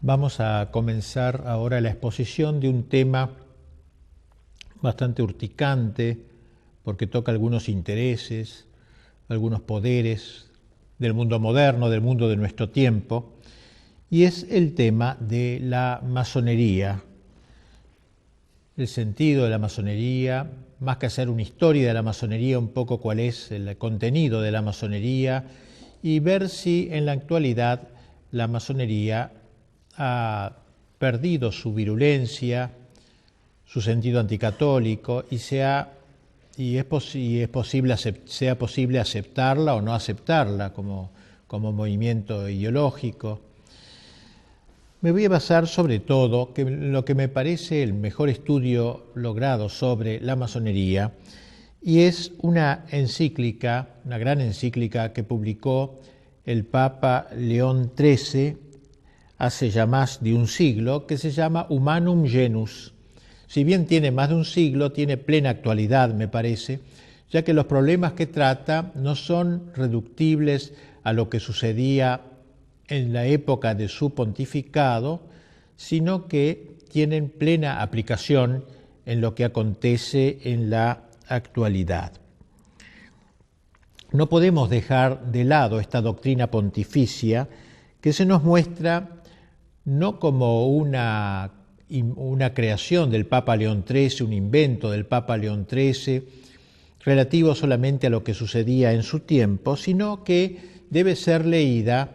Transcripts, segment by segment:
Vamos a comenzar ahora la exposición de un tema bastante urticante, porque toca algunos intereses, algunos poderes del mundo moderno, del mundo de nuestro tiempo, y es el tema de la masonería. El sentido de la masonería, más que hacer una historia de la masonería, un poco cuál es el contenido de la masonería y ver si en la actualidad la masonería ha perdido su virulencia, su sentido anticatólico y sea posible aceptarla o no aceptarla como movimiento ideológico. Me voy a basar sobre todo en lo que me parece el mejor estudio logrado sobre la masonería, y es una encíclica, una gran encíclica que publicó el Papa León XIII hace ya más de un siglo, que se llama Humanum Genus. Si bien tiene más de un siglo, tiene plena actualidad, me parece, ya que los problemas que trata no son reductibles a lo que sucedía en la época de su pontificado, sino que tienen plena aplicación en lo que acontece en la actualidad. No podemos dejar de lado esta doctrina pontificia que se nos muestra no como una creación del Papa León XIII, un invento del Papa León XIII, relativo solamente a lo que sucedía en su tiempo, sino que debe ser leída,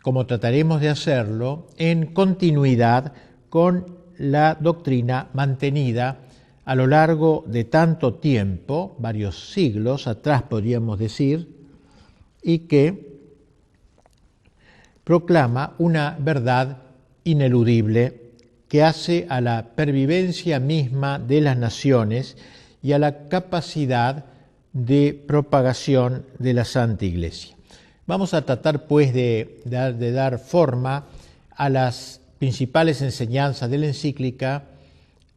como trataremos de hacerlo, en continuidad con la doctrina mantenida a lo largo de tanto tiempo, varios siglos atrás podríamos decir, y que proclama una verdad ineludible que hace a la pervivencia misma de las naciones y a la capacidad de propagación de la Santa Iglesia. Vamos a tratar pues de dar forma a las principales enseñanzas de la encíclica,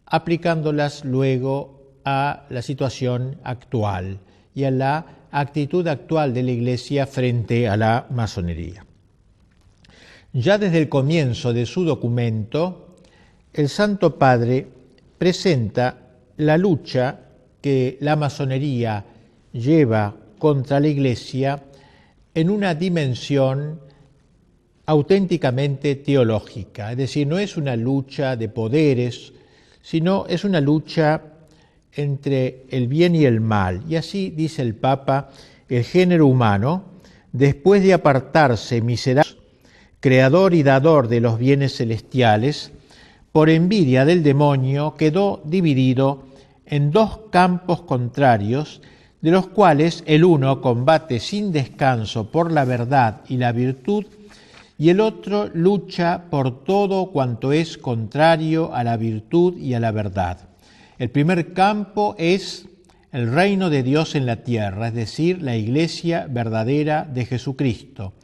aplicándolas luego a la situación actual y a la actitud actual de la Iglesia frente a la masonería. Ya desde el comienzo de su documento, el Santo Padre presenta la lucha que la masonería lleva contra la Iglesia en una dimensión auténticamente teológica, es decir, no es una lucha de poderes, sino es una lucha entre el bien y el mal. Y así dice el Papa: el género humano, después de apartarse miserable, creador y dador de los bienes celestiales, por envidia del demonio quedó dividido en dos campos contrarios, de los cuales el uno combate sin descanso por la verdad y la virtud, y el otro lucha por todo cuanto es contrario a la virtud y a la verdad. El primer campo es el reino de Dios en la tierra, es decir, la Iglesia verdadera de Jesucristo.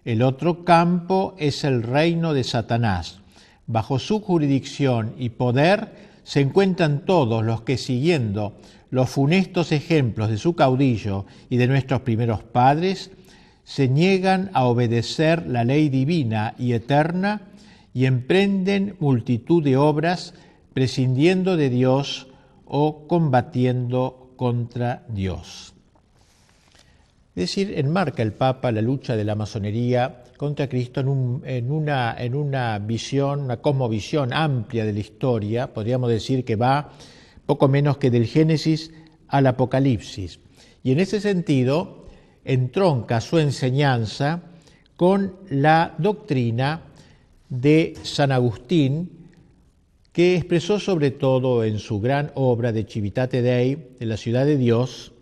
El otro campo es el reino de Satanás. Bajo su jurisdicción y poder se encuentran todos los que, siguiendo los funestos ejemplos de su caudillo y de nuestros primeros padres, se niegan a obedecer la ley divina y eterna y emprenden multitud de obras prescindiendo de Dios o combatiendo contra Dios. Es decir, enmarca el Papa la lucha de la masonería contra Cristo en una visión, una cosmovisión amplia de la historia. Podríamos decir que va poco menos que del Génesis al Apocalipsis. Y en ese sentido entronca su enseñanza con la doctrina de San Agustín, que expresó sobre todo en su gran obra de Civitate Dei, de la ciudad de Dios,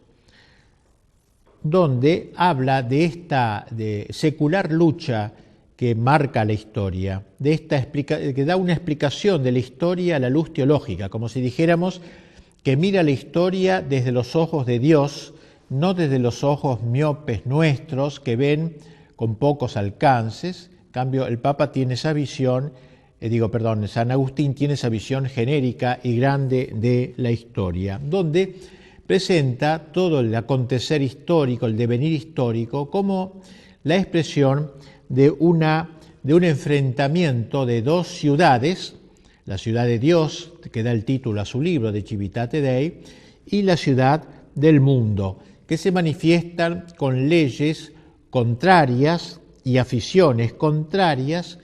donde habla de esta secular lucha que marca la historia, que da una explicación de la historia a la luz teológica, como si dijéramos que mira la historia desde los ojos de Dios, no desde los ojos miopes nuestros que ven con pocos alcances. En cambio, el Papa tiene esa visión, San Agustín tiene esa visión genérica y grande de la historia, donde presenta todo el acontecer histórico, el devenir histórico, como la expresión de una de un enfrentamiento de dos ciudades, la ciudad de Dios, que da el título a su libro de Civitate Dei, y la ciudad del mundo, que se manifiestan con leyes contrarias y aficiones contrarias,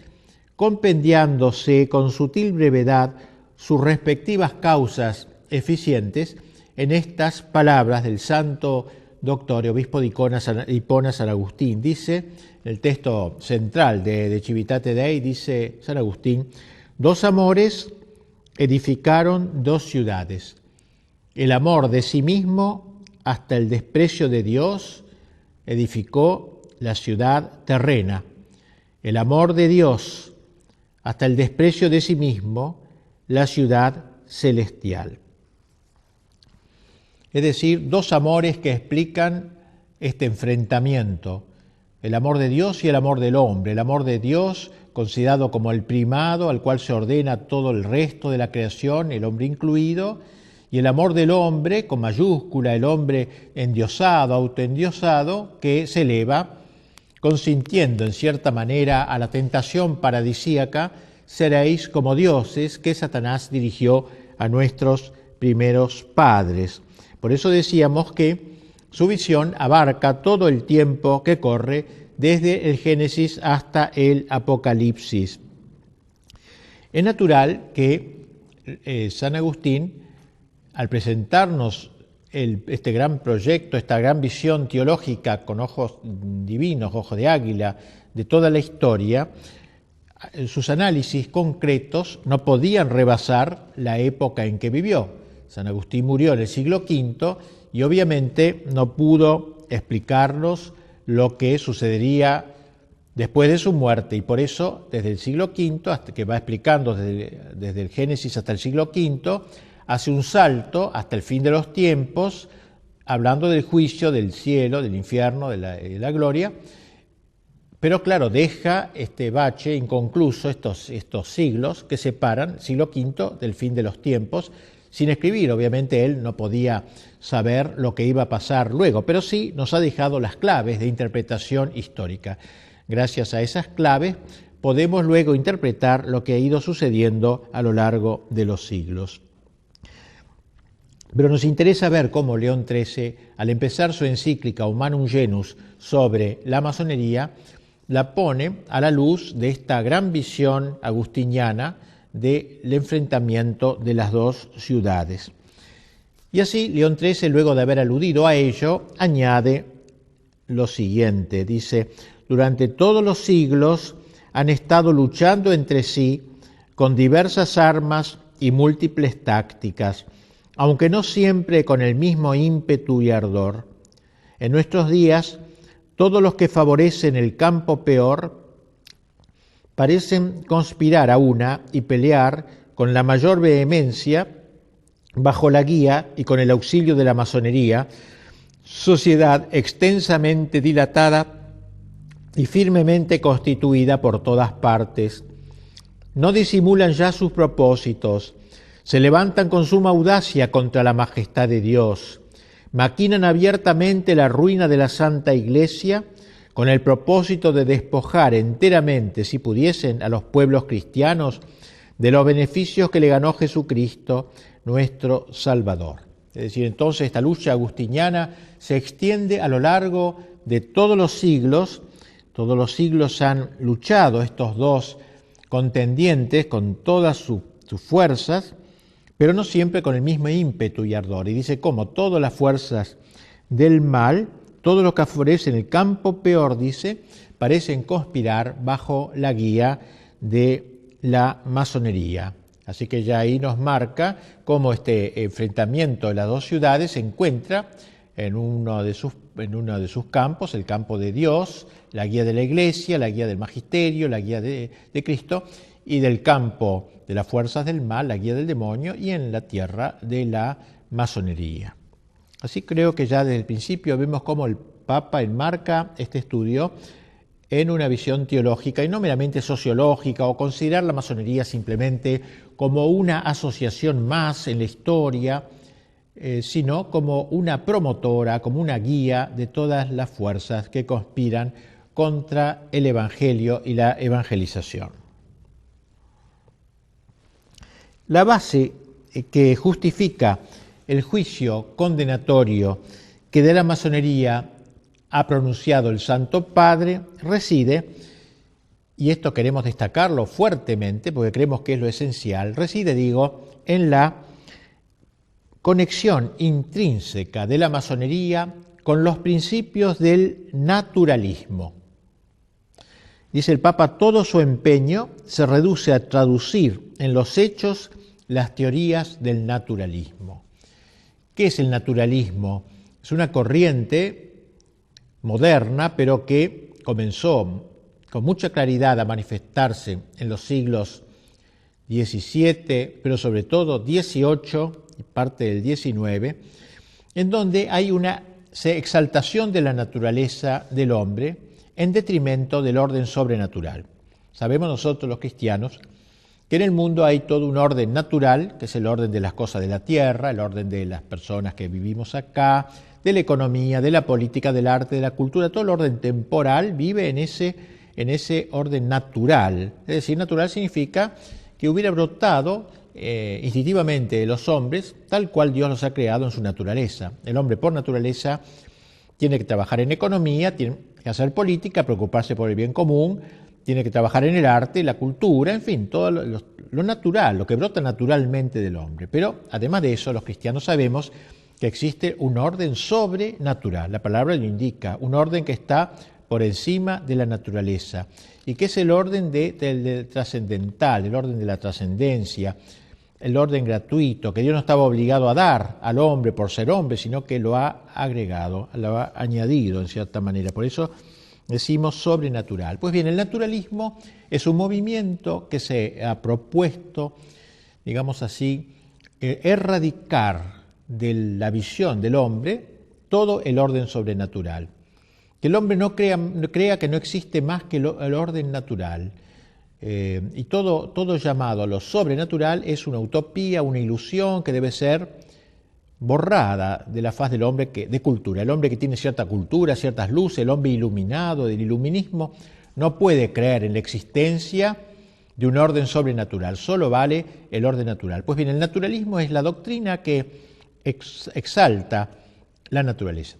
compendiándose con sutil brevedad sus respectivas causas eficientes en estas palabras del santo doctor y obispo de Hipona, San Agustín. Dice, el texto central de Civitate Dei, dice San Agustín: dos amores edificaron dos ciudades. El amor de sí mismo hasta el desprecio de Dios edificó la ciudad terrena. El amor de Dios hasta el desprecio de sí mismo, la ciudad celestial. Es decir, dos amores que explican este enfrentamiento, el amor de Dios y el amor del hombre. El amor de Dios, considerado como el primado, al cual se ordena todo el resto de la creación, el hombre incluido, y el amor del hombre, con mayúscula, el hombre endiosado, autoendiosado, que se eleva, consintiendo en cierta manera a la tentación paradisíaca: seréis como dioses, que Satanás dirigió a nuestros primeros padres. Por eso decíamos que su visión abarca todo el tiempo que corre desde el Génesis hasta el Apocalipsis. Es natural que San Agustín, al presentarnos este gran proyecto, esta gran visión teológica con ojos divinos, ojos de águila, de toda la historia, sus análisis concretos no podían rebasar la época en que vivió. San Agustín murió en el siglo V y obviamente no pudo explicarnos lo que sucedería después de su muerte, y por eso desde el siglo V, hasta que va explicando desde el Génesis hasta el siglo V, hace un salto hasta el fin de los tiempos, hablando del juicio, del cielo, del infierno, de la gloria, pero claro, deja este bache inconcluso, estos siglos que separan el siglo V del fin de los tiempos, sin escribir. Obviamente él no podía saber lo que iba a pasar luego, pero sí nos ha dejado las claves de interpretación histórica. Gracias a esas claves podemos luego interpretar lo que ha ido sucediendo a lo largo de los siglos. Pero nos interesa ver cómo León XIII, al empezar su encíclica Humanum Genus sobre la masonería, la pone a la luz de esta gran visión agustiniana del enfrentamiento de las dos ciudades. Y así León XIII, luego de haber aludido a ello, añade lo siguiente, dice: durante todos los siglos han estado luchando entre sí con diversas armas y múltiples tácticas, aunque no siempre con el mismo ímpetu y ardor. En nuestros días, todos los que favorecen el campo peor parecen conspirar a una y pelear con la mayor vehemencia bajo la guía y con el auxilio de la masonería, sociedad extensamente dilatada y firmemente constituida por todas partes. No disimulan ya sus propósitos, se levantan con suma audacia contra la majestad de Dios, maquinan abiertamente la ruina de la Santa Iglesia con el propósito de despojar enteramente, si pudiesen, a los pueblos cristianos de los beneficios que le ganó Jesucristo, nuestro Salvador. Es decir, entonces esta lucha agustiniana se extiende a lo largo de todos los siglos han luchado estos dos contendientes con todas sus fuerzas, pero no siempre con el mismo ímpetu y ardor. Y dice cómo todas las fuerzas del mal, todo lo que favorece en el campo peor, dice, parecen conspirar bajo la guía de la masonería. Así que ya ahí nos marca cómo este enfrentamiento de las dos ciudades se encuentra en uno de sus campos, el campo de Dios, la guía de la Iglesia, la guía del Magisterio, la guía de Cristo, y del campo de las fuerzas del mal, la guía del demonio, y en la tierra de la masonería. Así creo que ya desde el principio vemos cómo el Papa enmarca este estudio en una visión teológica y no meramente sociológica, o considerar la masonería simplemente como una asociación más en la historia, sino como una promotora, como una guía de todas las fuerzas que conspiran contra el Evangelio y la evangelización. La base que justifica el juicio condenatorio que de la masonería ha pronunciado el Santo Padre reside, y esto queremos destacarlo fuertemente porque creemos que es lo esencial, reside, en la conexión intrínseca de la masonería con los principios del naturalismo. Dice el Papa, todo su empeño se reduce a traducir en los hechos las teorías del naturalismo. ¿Qué es el naturalismo? Es una corriente moderna, pero que comenzó con mucha claridad a manifestarse en los siglos XVII, pero sobre todo XVIII y parte del XIX, en donde hay una exaltación de la naturaleza del hombre en detrimento del orden sobrenatural. Sabemos nosotros los cristianos que en el mundo hay todo un orden natural, que es el orden de las cosas de la tierra, el orden de las personas que vivimos acá, de la economía, de la política, del arte, de la cultura, todo el orden temporal vive en ese orden natural. Es decir, natural significa que hubiera brotado instintivamente de los hombres tal cual Dios los ha creado en su naturaleza. El hombre por naturaleza tiene que trabajar en economía, tiene que hacer política, preocuparse por el bien común, tiene que trabajar en el arte, la cultura, en fin, todo lo natural, lo que brota naturalmente del hombre. Pero además de eso, los cristianos sabemos que existe un orden sobrenatural. La palabra lo indica, un orden que está por encima de la naturaleza y que es el orden del trascendental, el orden de la trascendencia, el orden gratuito, que Dios no estaba obligado a dar al hombre por ser hombre, sino que lo ha agregado, lo ha añadido en cierta manera. Por eso decimos sobrenatural. Pues bien, el naturalismo es un movimiento que se ha propuesto, digamos así, erradicar de la visión del hombre todo el orden sobrenatural. Que el hombre no crea que no existe más que el orden natural. Y todo llamado a lo sobrenatural es una utopía, una ilusión que debe ser borrada de la faz del hombre de cultura. El hombre que tiene cierta cultura, ciertas luces, el hombre iluminado del iluminismo, no puede creer en la existencia de un orden sobrenatural, solo vale el orden natural. Pues bien, el naturalismo es la doctrina que exalta la naturaleza.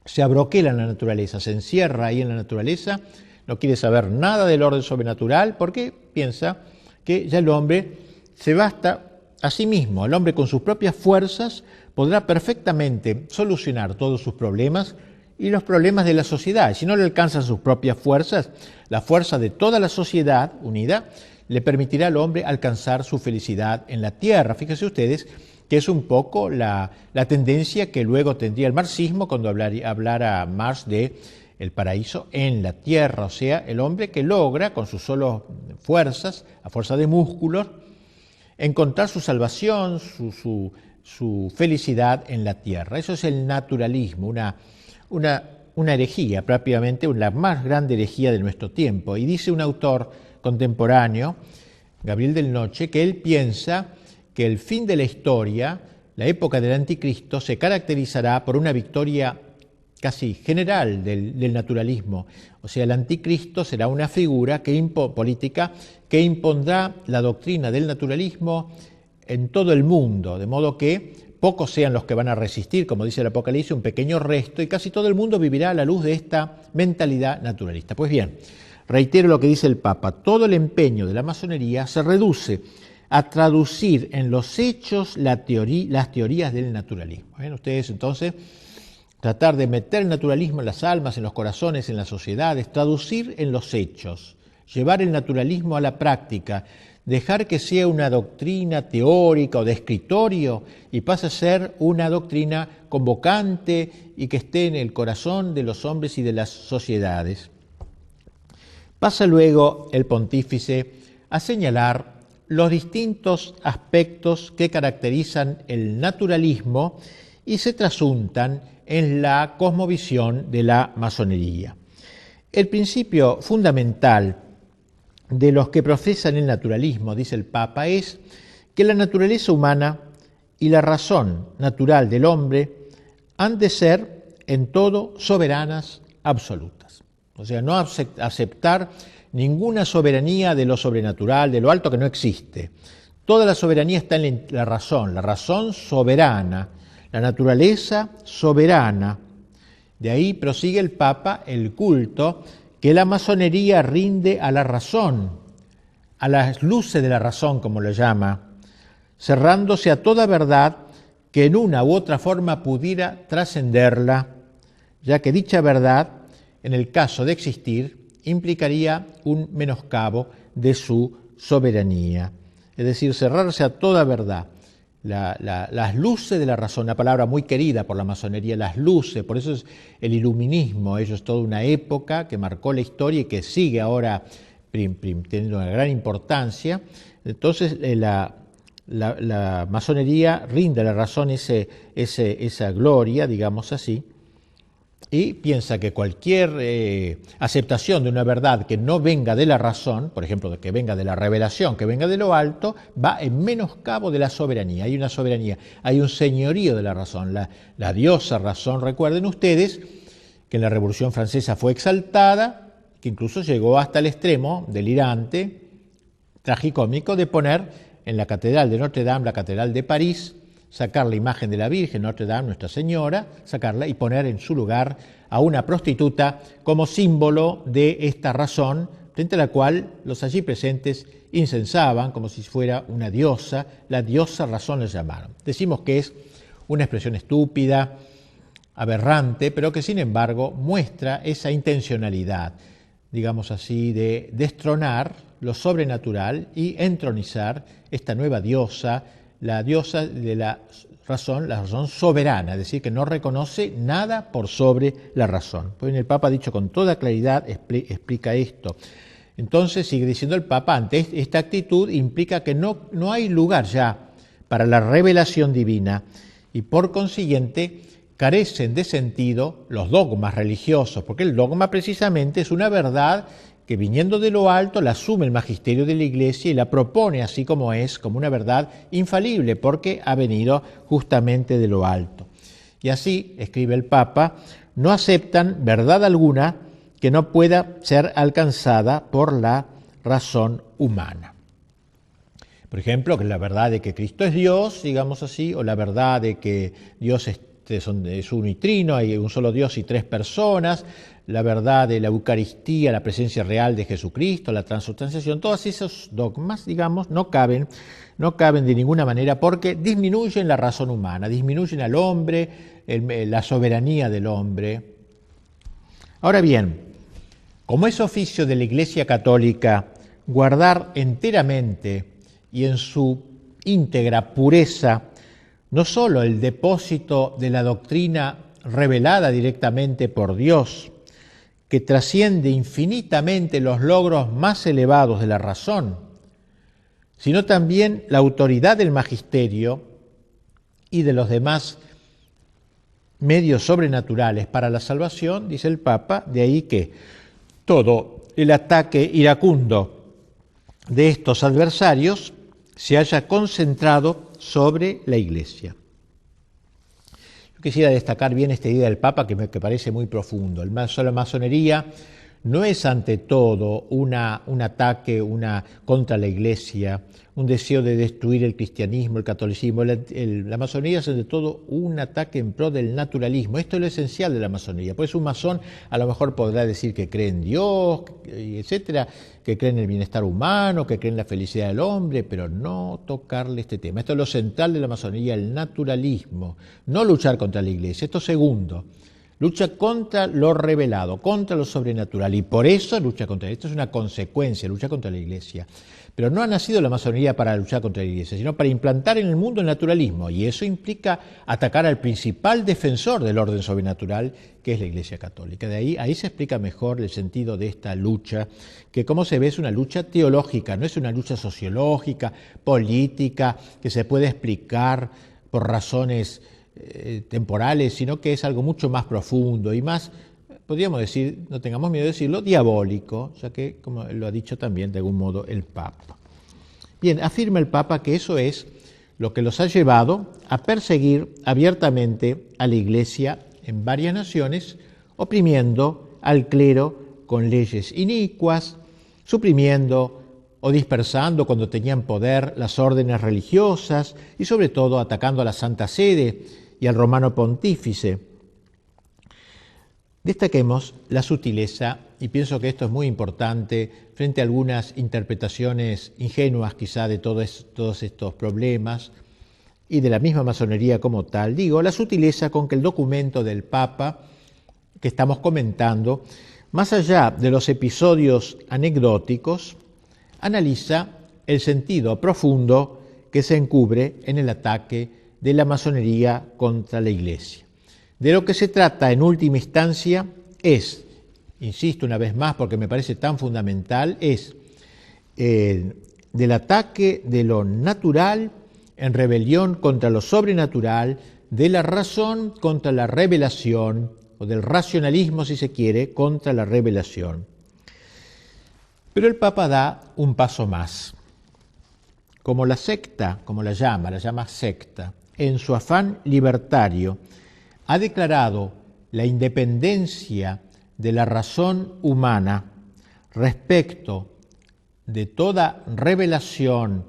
Se abroquela en la naturaleza, se encierra ahí en la naturaleza, no quiere saber nada del orden sobrenatural porque piensa que ya el hombre se basta a sí mismo. El hombre con sus propias fuerzas podrá perfectamente solucionar todos sus problemas y los problemas de la sociedad. Si no le alcanzan sus propias fuerzas, la fuerza de toda la sociedad unida le permitirá al hombre alcanzar su felicidad en la tierra. Fíjense ustedes que es un poco la tendencia que luego tendría el marxismo cuando hablara Marx de el paraíso en la tierra, o sea, el hombre que logra con sus solas fuerzas, a fuerza de músculos, encontrar su salvación, su felicidad en la tierra. Eso es el naturalismo, una herejía, prácticamente la más grande herejía de nuestro tiempo. Y dice un autor contemporáneo, Gabriel del Noche, que él piensa que el fin de la historia, la época del anticristo, se caracterizará por una victoria casi general del naturalismo. O sea, el anticristo será una figura política que impondrá la doctrina del naturalismo en todo el mundo, de modo que pocos sean los que van a resistir, como dice el Apocalipsis, un pequeño resto, y casi todo el mundo vivirá a la luz de esta mentalidad naturalista. Pues bien, reitero lo que dice el Papa, todo el empeño de la masonería se reduce a traducir en los hechos las teorías del naturalismo. ¿Ven ustedes entonces? Tratar de meter el naturalismo en las almas, en los corazones, en las sociedades, traducir en los hechos, llevar el naturalismo a la práctica, dejar que sea una doctrina teórica o de escritorio y pase a ser una doctrina convocante y que esté en el corazón de los hombres y de las sociedades. Pasa luego el pontífice a señalar los distintos aspectos que caracterizan el naturalismo y se trasuntan en la cosmovisión de la masonería. El principio fundamental de los que profesan el naturalismo, dice el Papa, es que la naturaleza humana y la razón natural del hombre han de ser en todo soberanas absolutas. O sea, no aceptar ninguna soberanía de lo sobrenatural, de lo alto que no existe. Toda la soberanía está en la razón soberana, la naturaleza soberana. De ahí prosigue el Papa el culto que la masonería rinde a la razón, a las luces de la razón, como lo llama, cerrándose a toda verdad que en una u otra forma pudiera trascenderla, ya que dicha verdad, en el caso de existir, implicaría un menoscabo de su soberanía. Es decir, cerrarse a toda verdad. Las luces de la razón, una palabra muy querida por la masonería, las luces, por eso es el iluminismo, ello es toda una época que marcó la historia y que sigue ahora teniendo una gran importancia. Entonces la masonería rinde a la razón esa gloria, digamos así, y piensa que cualquier aceptación de una verdad que no venga de la razón, por ejemplo, que venga de la revelación, que venga de lo alto, va en menoscabo de la soberanía. Hay una soberanía, hay un señorío de la razón. La diosa razón, recuerden ustedes que en la Revolución Francesa fue exaltada, que incluso llegó hasta el extremo delirante, tragicómico, de poner en la Catedral de Notre Dame, la Catedral de París, sacar la imagen de la Virgen Notre Dame, Nuestra Señora, sacarla y poner en su lugar a una prostituta como símbolo de esta razón, frente a la cual los allí presentes incensaban como si fuera una diosa, la diosa razón les llamaron. Decimos que es una expresión estúpida, aberrante, pero que sin embargo muestra esa intencionalidad, digamos así, de destronar lo sobrenatural y entronizar esta nueva diosa, la diosa de la razón soberana, es decir, que no reconoce nada por sobre la razón. Pues el Papa ha dicho con toda claridad, explica esto. Entonces, sigue diciendo el Papa, ante esta actitud implica que no hay lugar ya para la revelación divina y por consiguiente carecen de sentido los dogmas religiosos, porque el dogma precisamente es una verdad que viniendo de lo alto la asume el magisterio de la Iglesia y la propone así como es, como una verdad infalible, porque ha venido justamente de lo alto. Y así, escribe el Papa, no aceptan verdad alguna que no pueda ser alcanzada por la razón humana. Por ejemplo, que la verdad de que Cristo es Dios, digamos así, o la verdad de que Dios es uno y trino, hay un solo Dios y tres personas, la verdad de la Eucaristía, la presencia real de Jesucristo, la transubstanciación, todos esos dogmas, digamos, no caben de ninguna manera porque disminuyen la razón humana, disminuyen al hombre, la soberanía del hombre. Ahora bien, como es oficio de la Iglesia Católica guardar enteramente y en su íntegra pureza no sólo el depósito de la doctrina revelada directamente por Dios, que trasciende infinitamente los logros más elevados de la razón, sino también la autoridad del magisterio y de los demás medios sobrenaturales para la salvación, dice el Papa, de ahí que todo el ataque iracundo de estos adversarios se haya concentrado sobre la Iglesia. Yo quisiera destacar bien esta idea del Papa que me parece muy profundo. La masonería no es ante todo un ataque contra la Iglesia, un deseo de destruir el cristianismo, el catolicismo. La masonería es ante todo un ataque en pro del naturalismo. Esto es lo esencial de la masonería. Pues un masón a lo mejor podrá decir que cree en Dios, etcétera, que cree en el bienestar humano, que cree en la felicidad del hombre, pero no tocarle este tema. Esto es lo central de la masonería, el naturalismo, no luchar contra la Iglesia. Esto segundo. Lucha contra lo revelado, contra lo sobrenatural, y por eso lucha contra esto. Es una consecuencia, lucha contra la Iglesia. Pero no ha nacido la masonería para luchar contra la Iglesia, sino para implantar en el mundo el naturalismo, y eso implica atacar al principal defensor del orden sobrenatural, que es la Iglesia Católica. Ahí se explica mejor el sentido de esta lucha, que como se ve es una lucha teológica, no es una lucha sociológica, política, que se puede explicar por razones temporales, sino que es algo mucho más profundo y más, podríamos decir, no tengamos miedo de decirlo, diabólico, ya que, como lo ha dicho también de algún modo el Papa. Bien, afirma el Papa que eso es lo que los ha llevado a perseguir abiertamente a la Iglesia en varias naciones, oprimiendo al clero con leyes inicuas, suprimiendo o dispersando cuando tenían poder las órdenes religiosas y sobre todo atacando a la Santa Sede y al Romano Pontífice. Destaquemos la sutileza, y pienso que esto es muy importante frente a algunas interpretaciones ingenuas quizá de todos estos problemas y de la misma masonería como tal. Digo, la sutileza con que el documento del Papa que estamos comentando, más allá de los episodios anecdóticos, analiza el sentido profundo que se encubre en el ataque de la masonería contra la Iglesia. De lo que se trata en última instancia es, insisto una vez más porque me parece tan fundamental, es del ataque de lo natural en rebelión contra lo sobrenatural, de la razón contra la revelación, o del racionalismo, si se quiere, contra la revelación. Pero el Papa da un paso más. Como la secta, como la llama secta, en su afán libertario, ha declarado la independencia de la razón humana respecto de toda revelación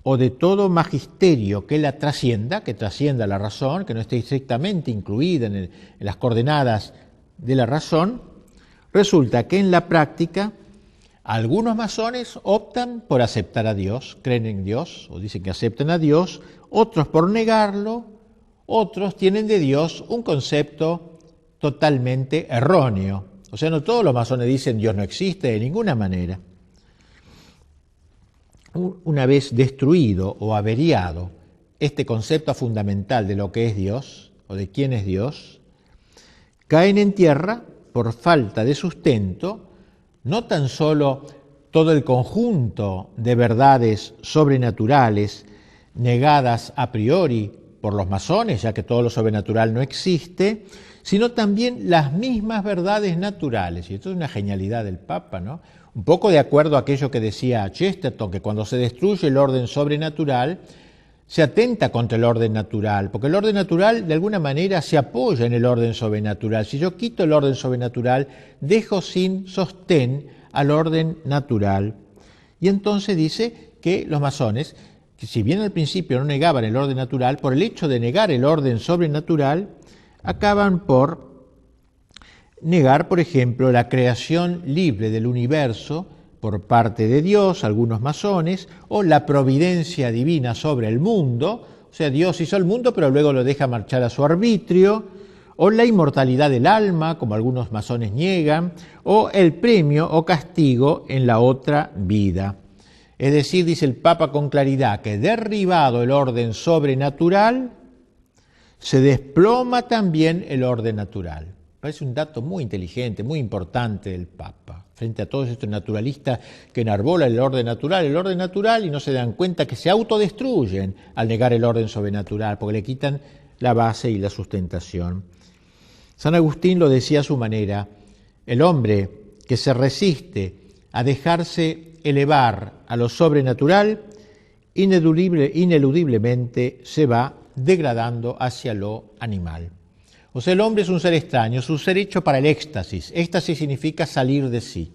o de todo magisterio que la trascienda, que trascienda la razón, que no esté estrictamente incluida en las coordenadas de la razón, resulta que en la práctica algunos masones optan por aceptar a Dios, creen en Dios o dicen que aceptan a Dios, otros por negarlo, otros tienen de Dios un concepto totalmente erróneo. O sea, no todos los masones dicen Dios no existe de ninguna manera. Una vez destruido o averiado este concepto fundamental de lo que es Dios o de quién es Dios, caen en tierra por falta de sustento no tan solo todo el conjunto de verdades sobrenaturales negadas a priori por los masones, ya que todo lo sobrenatural no existe, sino también las mismas verdades naturales. Y esto es una genialidad del Papa, ¿no? Un poco de acuerdo a aquello que decía Chesterton, que cuando se destruye el orden sobrenatural, se atenta contra el orden natural, porque el orden natural de alguna manera se apoya en el orden sobrenatural. Si yo quito el orden sobrenatural, dejo sin sostén al orden natural. Y entonces dice que los masones, que si bien al principio no negaban el orden natural, por el hecho de negar el orden sobrenatural, acaban por negar, por ejemplo, la creación libre del universo por parte de Dios, algunos masones, o la providencia divina sobre el mundo, o sea, Dios hizo el mundo pero luego lo deja marchar a su arbitrio, o la inmortalidad del alma, como algunos masones niegan, o el premio o castigo en la otra vida. Es decir, dice el Papa con claridad, que derribado el orden sobrenatural, se desploma también el orden natural. Parece un dato muy inteligente, muy importante del Papa, frente a todos estos naturalistas que enarbolan el orden natural y no se dan cuenta que se autodestruyen al negar el orden sobrenatural, porque le quitan la base y la sustentación. San Agustín lo decía a su manera, el hombre que se resiste a dejarse elevar a lo sobrenatural, ineludiblemente se va degradando hacia lo animal. O sea, el hombre es un ser extraño, es un ser hecho para el éxtasis. Éxtasis significa salir de sí.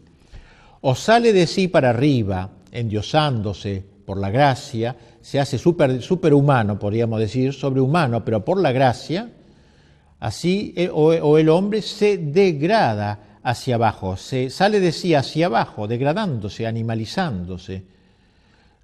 O sale de sí para arriba, endiosándose por la gracia, se hace superhumano, podríamos decir, sobrehumano, pero por la gracia, así, o el hombre se degrada hacia abajo, se sale de sí hacia abajo, degradándose, animalizándose.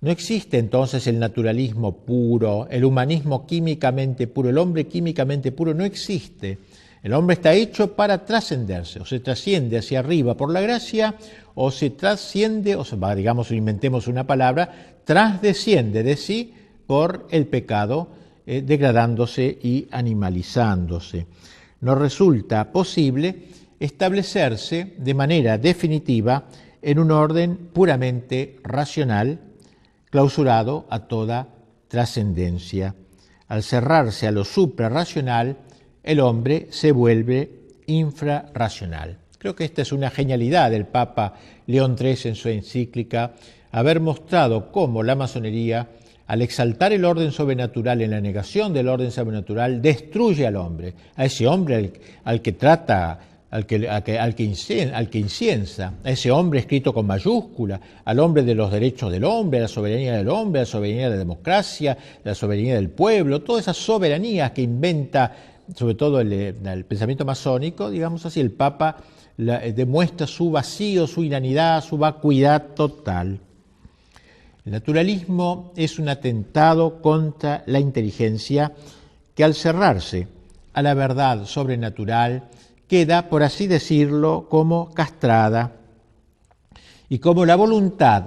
No existe entonces el naturalismo puro, el humanismo químicamente puro, el hombre químicamente puro no existe. El hombre está hecho para trascenderse, o se trasciende hacia arriba por la gracia, o se trasciende, digamos, inventemos una palabra, trasdesciende de sí por el pecado, degradándose y animalizándose. No resulta posible establecerse de manera definitiva en un orden puramente racional, clausurado a toda trascendencia. Al cerrarse a lo suprarracional, el hombre se vuelve infrarracional. Creo que esta es una genialidad del Papa León XIII en su encíclica, haber mostrado cómo la masonería, al exaltar el orden sobrenatural en la negación del orden sobrenatural, destruye al hombre, a ese hombre al que trata al que inciensa, a ese hombre escrito con mayúscula, al hombre de los derechos del hombre, a la soberanía del hombre, a la soberanía de la democracia, a la soberanía del pueblo, todas esas soberanías que inventa, sobre todo el pensamiento masónico, digamos así, el Papa demuestra su vacío, su inanidad, su vacuidad total. El naturalismo es un atentado contra la inteligencia que al cerrarse a la verdad sobrenatural queda, por así decirlo, como castrada. Y como la voluntad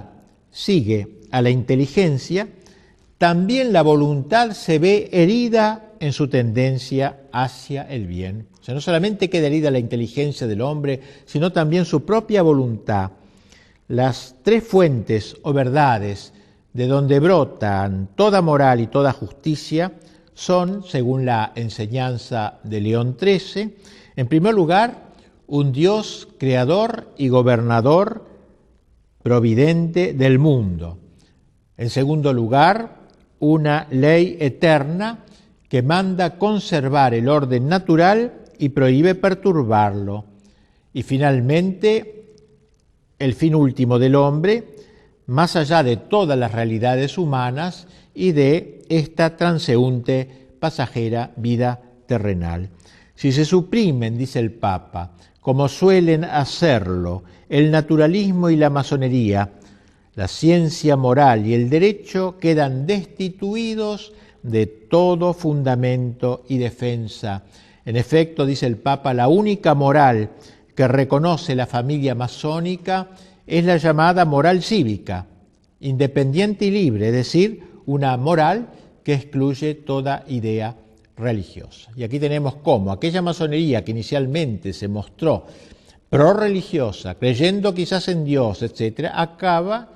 sigue a la inteligencia, también la voluntad se ve herida en su tendencia hacia el bien. O sea, no solamente queda herida la inteligencia del hombre, sino también su propia voluntad. Las tres fuentes o verdades de donde brotan toda moral y toda justicia son, según la enseñanza de León XIII, en primer lugar, un Dios creador y gobernador providente del mundo. En segundo lugar, una ley eterna que manda conservar el orden natural y prohíbe perturbarlo. Y finalmente, el fin último del hombre, más allá de todas las realidades humanas y de esta transeúnte, pasajera vida terrenal. Si se suprimen, dice el Papa, como suelen hacerlo el naturalismo y la masonería, la ciencia moral y el derecho quedan destituidos de todo fundamento y defensa. En efecto, dice el Papa, la única moral que reconoce la familia masónica es la llamada moral cívica, independiente y libre, es decir, una moral que excluye toda idea religiosa. Y aquí tenemos cómo aquella masonería que inicialmente se mostró prorreligiosa, creyendo quizás en Dios, etc., acaba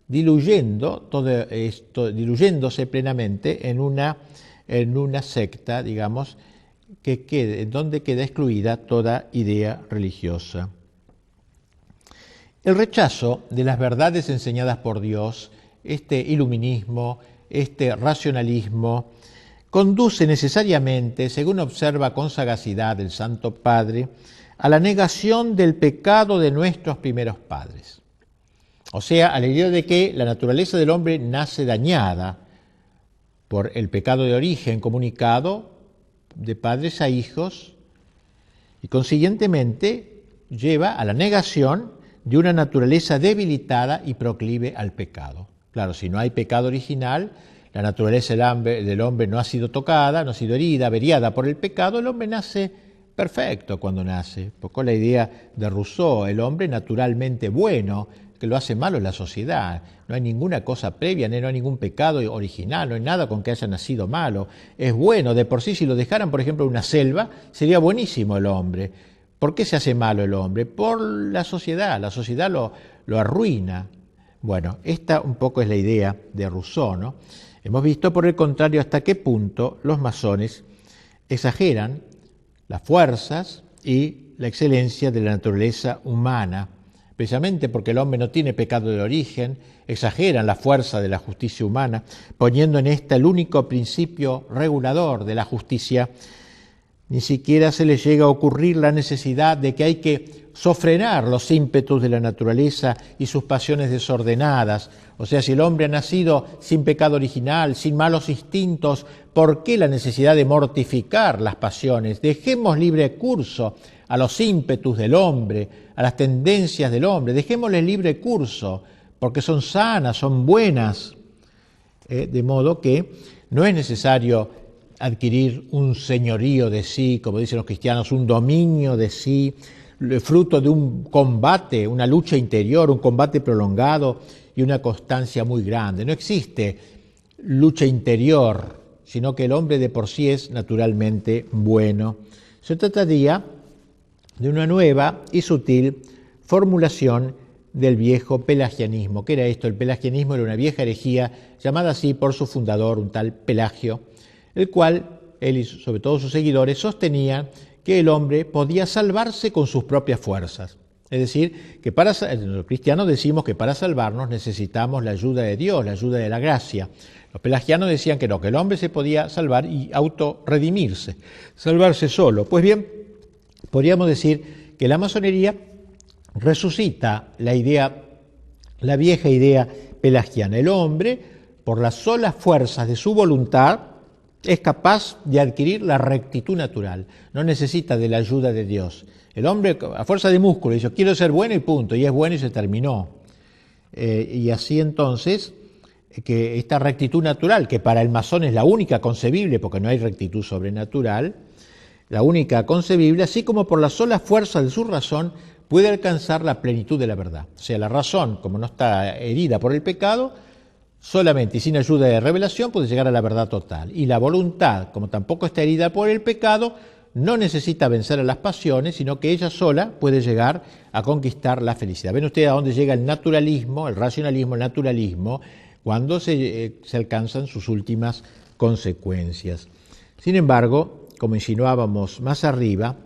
diluyéndose plenamente en una secta, digamos, donde queda excluida toda idea religiosa. El rechazo de las verdades enseñadas por Dios, este iluminismo, este racionalismo, conduce necesariamente, según observa con sagacidad el Santo Padre, a la negación del pecado de nuestros primeros padres. O sea, a la idea de que la naturaleza del hombre nace dañada por el pecado de origen comunicado de padres a hijos y consiguientemente lleva a la negación de una naturaleza debilitada y proclive al pecado. Claro, si no hay pecado original, la naturaleza del hombre no ha sido tocada, no ha sido herida, averiada por el pecado, el hombre nace perfecto cuando nace. Poco la idea de Rousseau, el hombre naturalmente bueno, que lo hace malo en la sociedad. No hay ninguna cosa previa, no hay ningún pecado original, no hay nada con que haya nacido malo. Es bueno, de por sí, si lo dejaran, por ejemplo, en una selva, sería buenísimo el hombre. ¿Por qué se hace malo el hombre? Por la sociedad lo arruina. Bueno, esta un poco es la idea de Rousseau, ¿no? Hemos visto, por el contrario, hasta qué punto los masones exageran las fuerzas y la excelencia de la naturaleza humana, precisamente porque el hombre no tiene pecado de origen, exageran la fuerza de la justicia humana, poniendo en esta el único principio regulador de la justicia. Ni siquiera se les llega a ocurrir la necesidad de que hay que sofrenar los ímpetus de la naturaleza y sus pasiones desordenadas. O sea, si el hombre ha nacido sin pecado original, sin malos instintos, ¿por qué la necesidad de mortificar las pasiones? Dejemos libre curso a los ímpetus del hombre, a las tendencias del hombre. Dejémosles libre curso, porque son sanas, son buenas. De modo que no es necesario adquirir un señorío de sí, como dicen los cristianos, un dominio de sí, fruto de un combate, una lucha interior, un combate prolongado y una constancia muy grande. No existe lucha interior, sino que el hombre de por sí es naturalmente bueno. Se trataría de una nueva y sutil formulación del viejo pelagianismo. ¿Qué era esto? El pelagianismo era una vieja herejía llamada así por su fundador, un tal Pelagio, el cual él y sobre todo sus seguidores sostenían que el hombre podía salvarse con sus propias fuerzas. Es decir, que los cristianos decimos que para salvarnos necesitamos la ayuda de Dios, la ayuda de la gracia. Los pelagianos decían que no, que el hombre se podía salvar y autorredimirse, salvarse solo. Pues bien, podríamos decir que la masonería resucita la vieja idea pelagiana. El hombre, por las solas fuerzas de su voluntad, es capaz de adquirir la rectitud natural, no necesita de la ayuda de Dios. El hombre, a fuerza de músculo, dice, quiero ser bueno y punto, y es bueno y se terminó. Y así entonces, que esta rectitud natural, que para el masón es la única concebible, porque no hay rectitud sobrenatural, la única concebible, así como por la sola fuerza de su razón, puede alcanzar la plenitud de la verdad. O sea, la razón, como no está herida por el pecado, solamente y sin ayuda de revelación puede llegar a la verdad total. Y la voluntad, como tampoco está herida por el pecado, no necesita vencer a las pasiones, sino que ella sola puede llegar a conquistar la felicidad. ¿Ven ustedes a dónde llega el naturalismo, el racionalismo, el naturalismo, cuando se alcanzan sus últimas consecuencias? Sin embargo, como insinuábamos más arriba,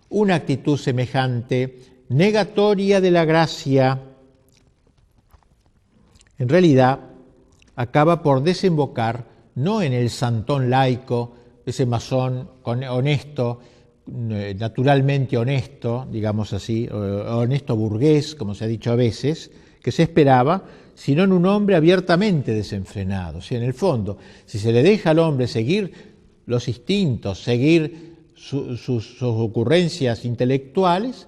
una actitud semejante, negatoria de la gracia, en realidad acaba por desembocar no en el santón laico, ese masón honesto, naturalmente honesto, digamos así, honesto burgués, como se ha dicho a veces, que se esperaba, sino en un hombre abiertamente desenfrenado. O sea, en el fondo, si se le deja al hombre seguir los instintos, seguir sus ocurrencias intelectuales,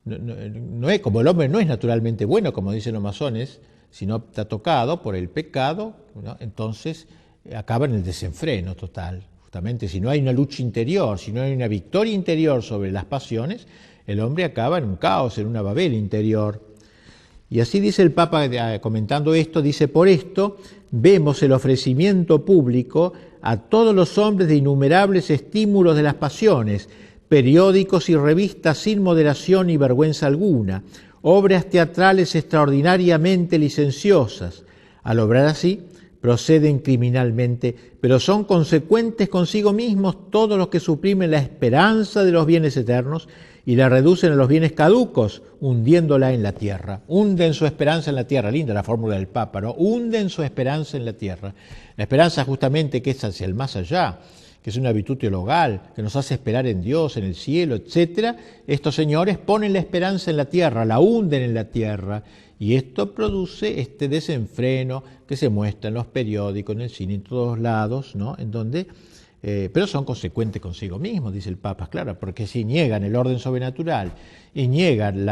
no es, como el hombre no es naturalmente bueno, como dicen los masones, sino está tocado por el pecado, ¿no? Entonces acaba en el desenfreno total. Justamente, si no hay una lucha interior, si no hay una victoria interior sobre las pasiones, el hombre acaba en un caos, en una Babel interior. Y así dice el Papa, comentando esto, dice, por esto vemos el ofrecimiento público a todos los hombres de innumerables estímulos de las pasiones, periódicos y revistas sin moderación y vergüenza alguna, obras teatrales extraordinariamente licenciosas. Al obrar así, proceden criminalmente, pero son consecuentes consigo mismos todos los que suprimen la esperanza de los bienes eternos y la reducen a los bienes caducos, hundiéndola en la tierra. Hunden su esperanza en la tierra. Linda la fórmula del Papa, ¿no? Hunden su esperanza en la tierra. La esperanza justamente que es hacia el más allá, que es una virtud teologal, que nos hace esperar en Dios, en el cielo, etc. Estos señores ponen la esperanza en la tierra, la hunden en la tierra, y esto produce este desenfreno que se muestra en los periódicos, en el cine, en todos lados, ¿no? En donde, pero son consecuentes consigo mismos, dice el Papa, claro, porque si niegan el orden sobrenatural y niegan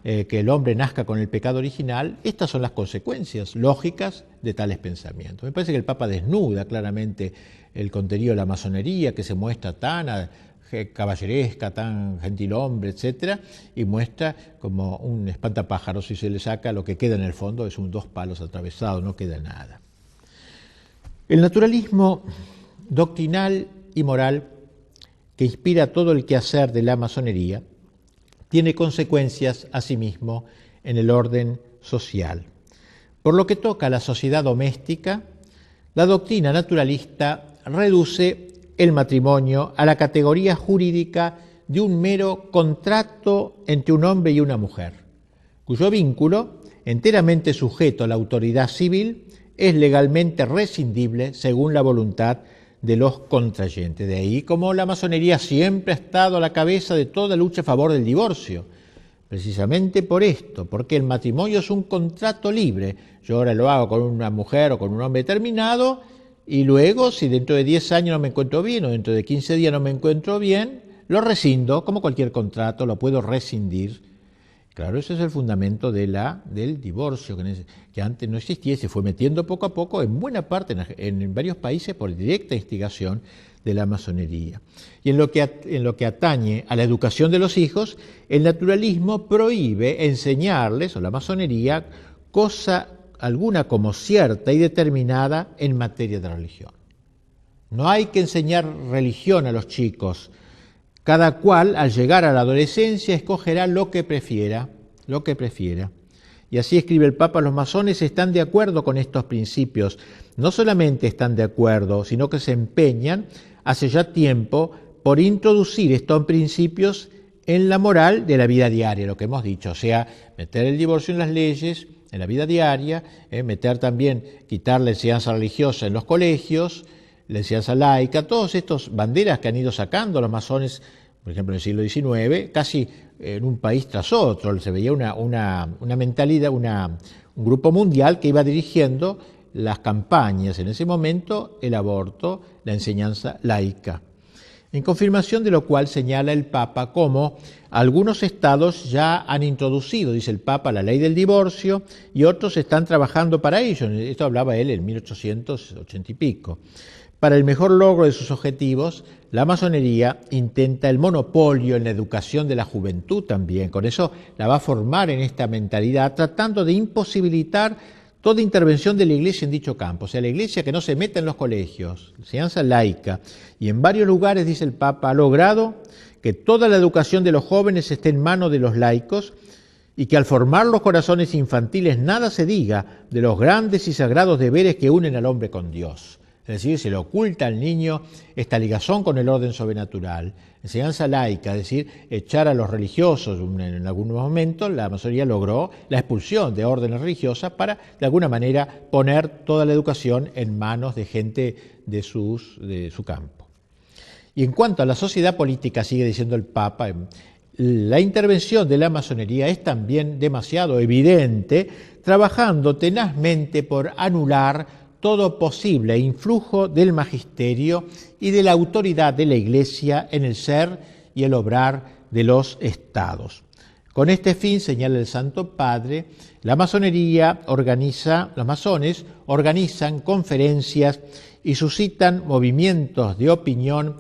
que el hombre nazca con el pecado original, estas son las consecuencias lógicas de tales pensamientos. Me parece que el Papa desnuda claramente el contenido de la masonería, que se muestra tan caballeresca, tan gentilhombre, etcétera, y muestra como un espantapájaros. Si se le saca, lo que queda en el fondo es dos palos atravesados, no queda nada. El naturalismo doctrinal y moral que inspira todo el quehacer de la masonería tiene consecuencias asimismo en el orden social. Por lo que toca a la sociedad doméstica, la doctrina naturalista reduce el matrimonio a la categoría jurídica de un mero contrato entre un hombre y una mujer, cuyo vínculo, enteramente sujeto a la autoridad civil, es legalmente rescindible según la voluntad de los contrayentes. De ahí como la masonería siempre ha estado a la cabeza de toda lucha a favor del divorcio, precisamente por esto, porque el matrimonio es un contrato libre. Yo ahora lo hago con una mujer o con un hombre determinado, y luego, si dentro de 10 años no me encuentro bien o dentro de 15 días no me encuentro bien, lo rescindo, como cualquier contrato, lo puedo rescindir. Claro, ese es el fundamento del divorcio, que antes no existía y se fue metiendo poco a poco en buena parte, en varios países, por directa instigación de la masonería. Y en lo que atañe a la educación de los hijos, el naturalismo prohíbe enseñarles, o la masonería, cosa alguna como cierta y determinada en materia de religión. No hay que enseñar religión a los chicos. Cada cual, al llegar a la adolescencia, escogerá lo que prefiera. Y así escribe el Papa, los masones están de acuerdo con estos principios. No solamente están de acuerdo, sino que se empeñan hace ya tiempo por introducir estos principios en la moral de la vida diaria, lo que hemos dicho, o sea, meter el divorcio en las leyes, en la vida diaria, meter también, quitar la enseñanza religiosa en los colegios, la enseñanza laica, todas estas banderas que han ido sacando los masones por ejemplo en el siglo XIX, casi en un país tras otro, se veía una mentalidad, un grupo mundial que iba dirigiendo las campañas, en ese momento el aborto, la enseñanza laica. En confirmación de lo cual señala el Papa cómo algunos estados ya han introducido, dice el Papa, la ley del divorcio y otros están trabajando para ello. Esto hablaba él en 1880 y pico. Para el mejor logro de sus objetivos, la masonería intenta el monopolio en la educación de la juventud también. Con eso la va a formar en esta mentalidad, tratando de imposibilitar toda intervención de la Iglesia en dicho campo. O sea, la Iglesia que no se meta en los colegios, enseñanza laica. Y en varios lugares, dice el Papa, ha logrado que toda la educación de los jóvenes esté en manos de los laicos y que al formar los corazones infantiles nada se diga de los grandes y sagrados deberes que unen al hombre con Dios. Es decir, se le oculta al niño esta ligazón con el orden sobrenatural. Enseñanza laica, es decir, echar a los religiosos. En algunos momentos la masonería logró la expulsión de órdenes religiosas para, de alguna manera, poner toda la educación en manos de gente de su campo. Y en cuanto a la sociedad política, sigue diciendo el Papa, la intervención de la masonería es también demasiado evidente, trabajando tenazmente por anular todo posible influjo del magisterio y de la autoridad de la Iglesia en el ser y el obrar de los estados. Con este fin, señala el Santo Padre, los masones organizan conferencias y suscitan movimientos de opinión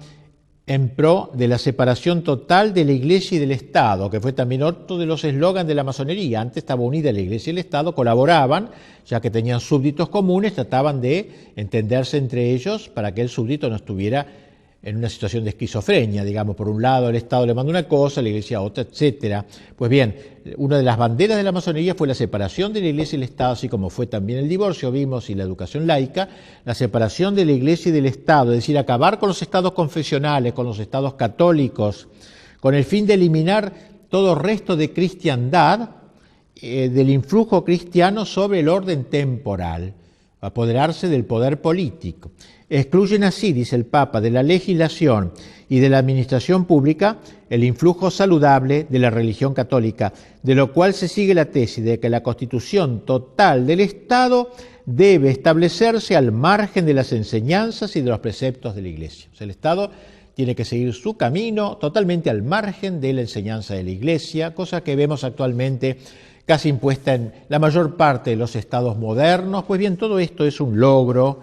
en pro de la separación total de la Iglesia y del Estado, que fue también otro de los eslogans de la masonería. Antes estaba unida la Iglesia y el Estado, colaboraban, ya que tenían súbditos comunes, trataban de entenderse entre ellos para que el súbdito no estuviera en una situación de esquizofrenia, digamos, por un lado el Estado le manda una cosa, la Iglesia otra, etcétera. Pues bien, una de las banderas de la masonería fue la separación de la Iglesia y el Estado, así como fue también el divorcio, vimos, y la educación laica, la separación de la Iglesia y del Estado, es decir, acabar con los estados confesionales, con los estados católicos, con el fin de eliminar todo resto de cristiandad, del influjo cristiano sobre el orden temporal, apoderarse del poder político. Excluyen así, dice el Papa, de la legislación y de la administración pública el influjo saludable de la religión católica, de lo cual se sigue la tesis de que la constitución total del Estado debe establecerse al margen de las enseñanzas y de los preceptos de la Iglesia. O sea, el Estado tiene que seguir su camino totalmente al margen de la enseñanza de la Iglesia, cosa que vemos actualmente casi impuesta en la mayor parte de los estados modernos. Pues bien, todo esto es un logro,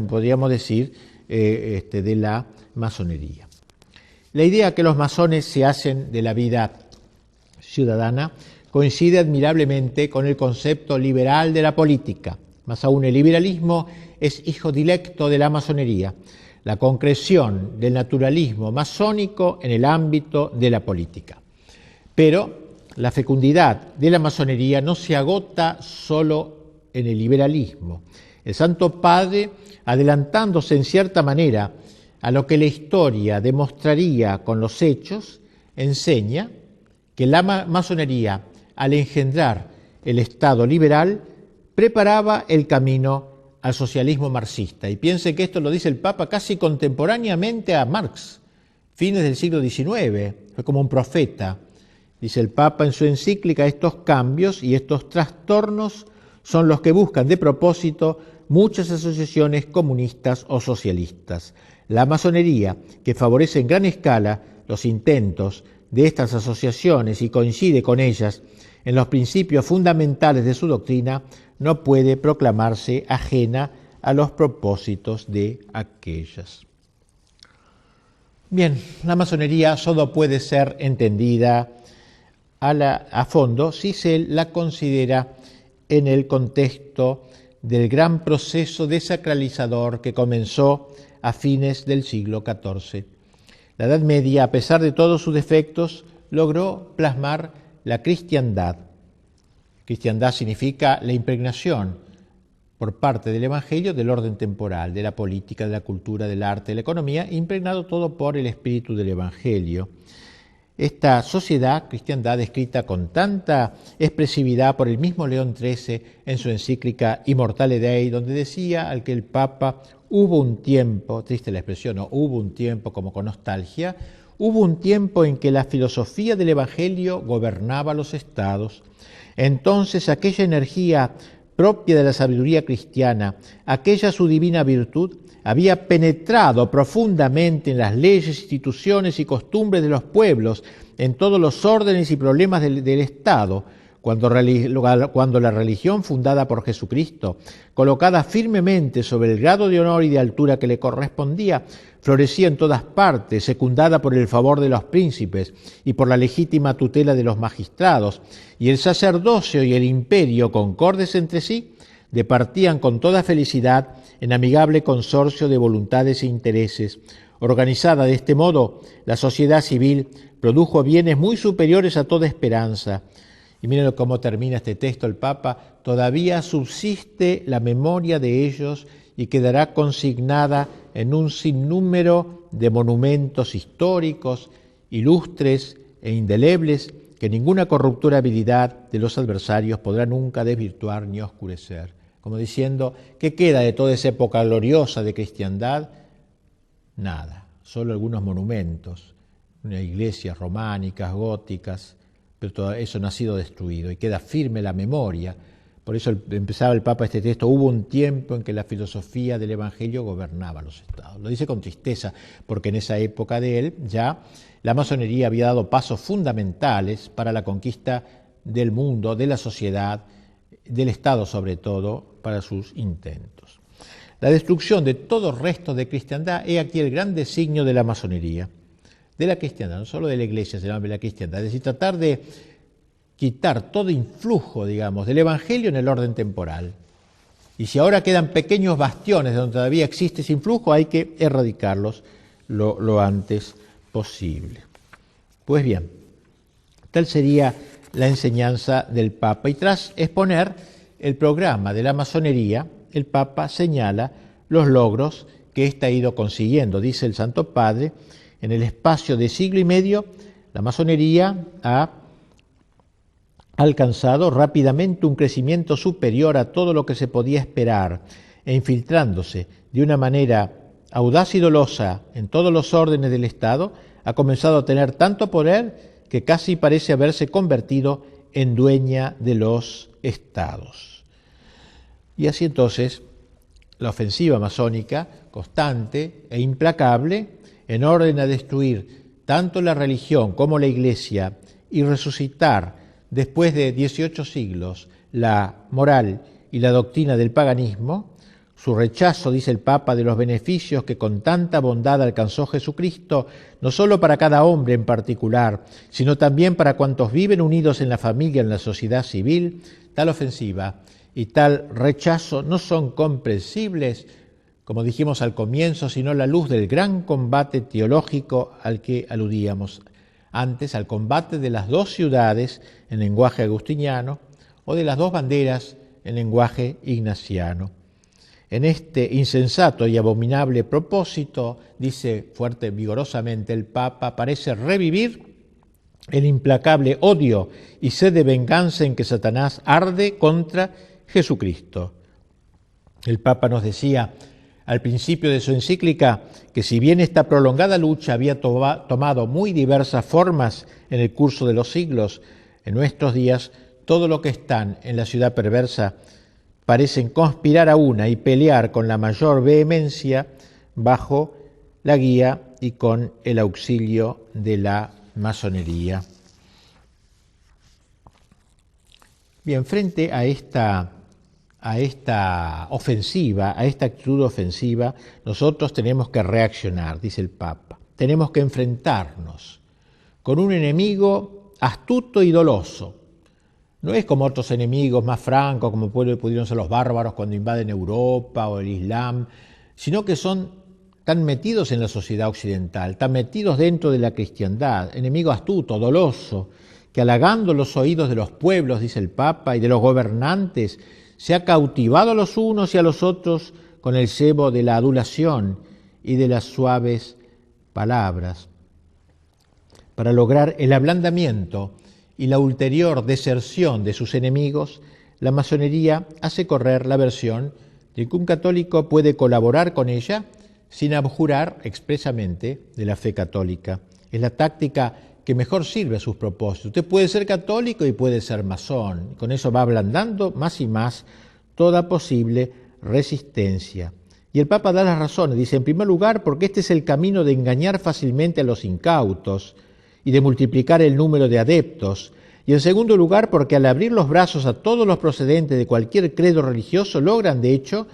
podríamos decir, de la masonería. La idea que los masones se hacen de la vida ciudadana coincide admirablemente con el concepto liberal de la política. Más aún, el liberalismo es hijo directo de la masonería, la concreción del naturalismo masónico en el ámbito de la política. Pero la fecundidad de la masonería no se agota solo en el liberalismo. El Santo Padre, adelantándose en cierta manera a lo que la historia demostraría con los hechos, enseña que la masonería, al engendrar el Estado liberal, preparaba el camino al socialismo marxista. Y piense que esto lo dice el Papa casi contemporáneamente a Marx, fines del siglo XIX, fue como un profeta. Dice el Papa en su encíclica, estos cambios y estos trastornos son los que buscan de propósito muchas asociaciones comunistas o socialistas. La masonería, que favorece en gran escala los intentos de estas asociaciones y coincide con ellas en los principios fundamentales de su doctrina, no puede proclamarse ajena a los propósitos de aquellas. Bien, la masonería solo puede ser entendida a fondo si se la considera en el contexto del gran proceso desacralizador que comenzó a fines del siglo XIV. La Edad Media, a pesar de todos sus defectos, logró plasmar la cristiandad. Cristiandad significa la impregnación por parte del Evangelio del orden temporal, de la política, de la cultura, del arte, de la economía, impregnado todo por el espíritu del Evangelio. Esta sociedad, cristiandad, descrita con tanta expresividad por el mismo León XIII en su encíclica Immortale Dei, donde decía al que el Papa hubo un tiempo, triste la expresión, no, hubo un tiempo como con nostalgia, hubo un tiempo en que la filosofía del Evangelio gobernaba los estados. Entonces aquella energía propia de la sabiduría cristiana, aquella su divina virtud, había penetrado profundamente en las leyes, instituciones y costumbres de los pueblos, en todos los órdenes y problemas del Estado, cuando la religión fundada por Jesucristo, colocada firmemente sobre el grado de honor y de altura que le correspondía, florecía en todas partes, secundada por el favor de los príncipes y por la legítima tutela de los magistrados, y el sacerdocio y el imperio, concordes entre sí, departían con toda felicidad en amigable consorcio de voluntades e intereses. Organizada de este modo, la sociedad civil produjo bienes muy superiores a toda esperanza. Y miren cómo termina este texto el Papa: todavía subsiste la memoria de ellos y quedará consignada en un sinnúmero de monumentos históricos, ilustres e indelebles, que ninguna corrupturabilidad de los adversarios podrá nunca desvirtuar ni oscurecer. Como diciendo, ¿qué queda de toda esa época gloriosa de cristiandad? Nada, solo algunos monumentos, unas iglesias románicas, góticas, pero todo eso no ha sido destruido y queda firme la memoria. Por eso empezaba el Papa este texto: hubo un tiempo en que la filosofía del Evangelio gobernaba los estados. Lo dice con tristeza, porque en esa época de él ya la masonería había dado pasos fundamentales para la conquista del mundo, de la sociedad, del Estado sobre todo, para sus intentos. La destrucción de todo resto de cristiandad es aquí el gran designio de la masonería, de la cristiandad, no solo de la Iglesia, sino de la cristiandad. Es decir, tratar de quitar todo influjo, digamos, del Evangelio en el orden temporal. Y si ahora quedan pequeños bastiones donde todavía existe ese influjo, hay que erradicarlos lo antes posible. Pues bien, tal sería la enseñanza del Papa. Y tras exponer el programa de la masonería, el Papa señala los logros que ésta ha ido consiguiendo. Dice el Santo Padre: en el espacio de siglo y medio, la masonería ha alcanzado rápidamente un crecimiento superior a todo lo que se podía esperar, e infiltrándose de una manera audaz y dolosa en todos los órdenes del Estado, ha comenzado a tener tanto poder que casi parece haberse convertido en dueña de los estados. Y así entonces, la ofensiva masónica, constante e implacable, en orden a destruir tanto la religión como la Iglesia y resucitar después de 18 siglos la moral y la doctrina del paganismo, su rechazo, dice el Papa, de los beneficios que con tanta bondad alcanzó Jesucristo, no solo para cada hombre en particular, sino también para cuantos viven unidos en la familia, en la sociedad civil, tal ofensiva y tal rechazo no son comprensibles, como dijimos al comienzo, sino a la luz del gran combate teológico al que aludíamos antes, al combate de las dos ciudades en lenguaje agustiniano o de las dos banderas en lenguaje ignaciano. En este insensato y abominable propósito, dice fuerte, vigorosamente el Papa, parece revivir el implacable odio y sed de venganza en que Satanás arde contra Jesucristo. El Papa nos decía al principio de su encíclica que si bien esta prolongada lucha había tomado muy diversas formas en el curso de los siglos, en nuestros días todo lo que están en la ciudad perversa parecen conspirar a una y pelear con la mayor vehemencia bajo la guía y con el auxilio de la masonería. Bien, frente a esta ofensiva, a esta actitud ofensiva, nosotros tenemos que reaccionar, dice el Papa. Tenemos que enfrentarnos con un enemigo astuto y doloso. No es como otros enemigos más francos, como pudieron ser los bárbaros cuando invaden Europa o el Islam, sino que son tan metidos en la sociedad occidental, tan metidos dentro de la cristiandad, enemigo astuto, doloso, que halagando los oídos de los pueblos, dice el Papa, y de los gobernantes, se ha cautivado a los unos y a los otros con el cebo de la adulación y de las suaves palabras. Para lograr el ablandamiento y la ulterior deserción de sus enemigos, la masonería hace correr la versión de que un católico puede colaborar con ella sin abjurar expresamente de la fe católica. Es la táctica que mejor sirve a sus propósitos. Usted puede ser católico y puede ser masón. Con eso va ablandando más y más toda posible resistencia. Y el Papa da las razones. Dice, en primer lugar, porque este es el camino de engañar fácilmente a los incautos y de multiplicar el número de adeptos. Y en segundo lugar, porque al abrir los brazos a todos los procedentes de cualquier credo religioso, logran, de hecho,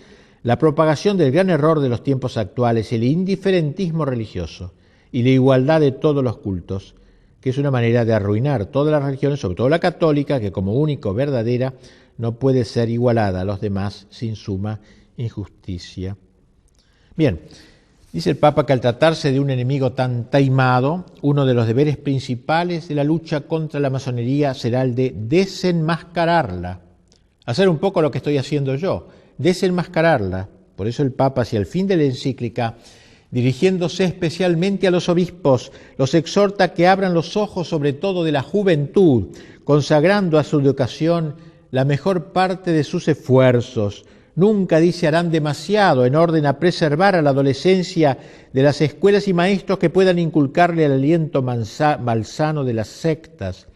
la propagación del gran error de los tiempos actuales, el indiferentismo religioso y la igualdad de todos los cultos, que es una manera de arruinar todas las religiones, sobre todo la católica, que como único verdadera no puede ser igualada a los demás sin suma injusticia. Bien, dice el Papa que al tratarse de un enemigo tan taimado, uno de los deberes principales de la lucha contra la masonería será el de desenmascararla, hacer un poco lo que estoy haciendo yo, desenmascararla. Por eso el Papa, hacia el fin de la encíclica, dirigiéndose especialmente a los obispos, los exhorta a que abran los ojos sobre todo de la juventud, consagrando a su educación la mejor parte de sus esfuerzos. Nunca, dice, harán demasiado en orden a preservar a la adolescencia de las escuelas y maestros que puedan inculcarle el aliento malsano de las sectas.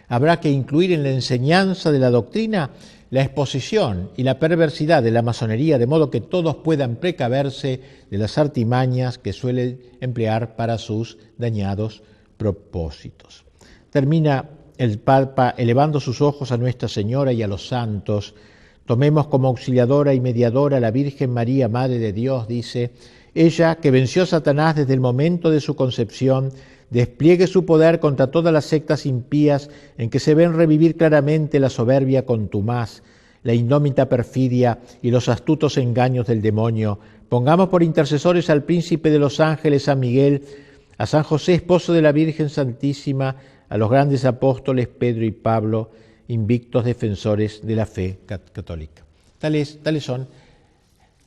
Habrá que incluir en la enseñanza de la doctrina la exposición y la perversidad de la masonería, de modo que todos puedan precaverse de las artimañas que suelen emplear para sus dañados propósitos. Termina el Papa elevando sus ojos a Nuestra Señora y a los santos. Tomemos como auxiliadora y mediadora a la Virgen María, Madre de Dios, dice, ella que venció a Satanás desde el momento de su concepción, despliegue su poder contra todas las sectas impías en que se ven revivir claramente la soberbia contumaz, la indómita perfidia y los astutos engaños del demonio. Pongamos por intercesores al príncipe de los ángeles, San Miguel, a San José, esposo de la Virgen Santísima, a los grandes apóstoles Pedro y Pablo, invictos defensores de la fe católica. Tales son,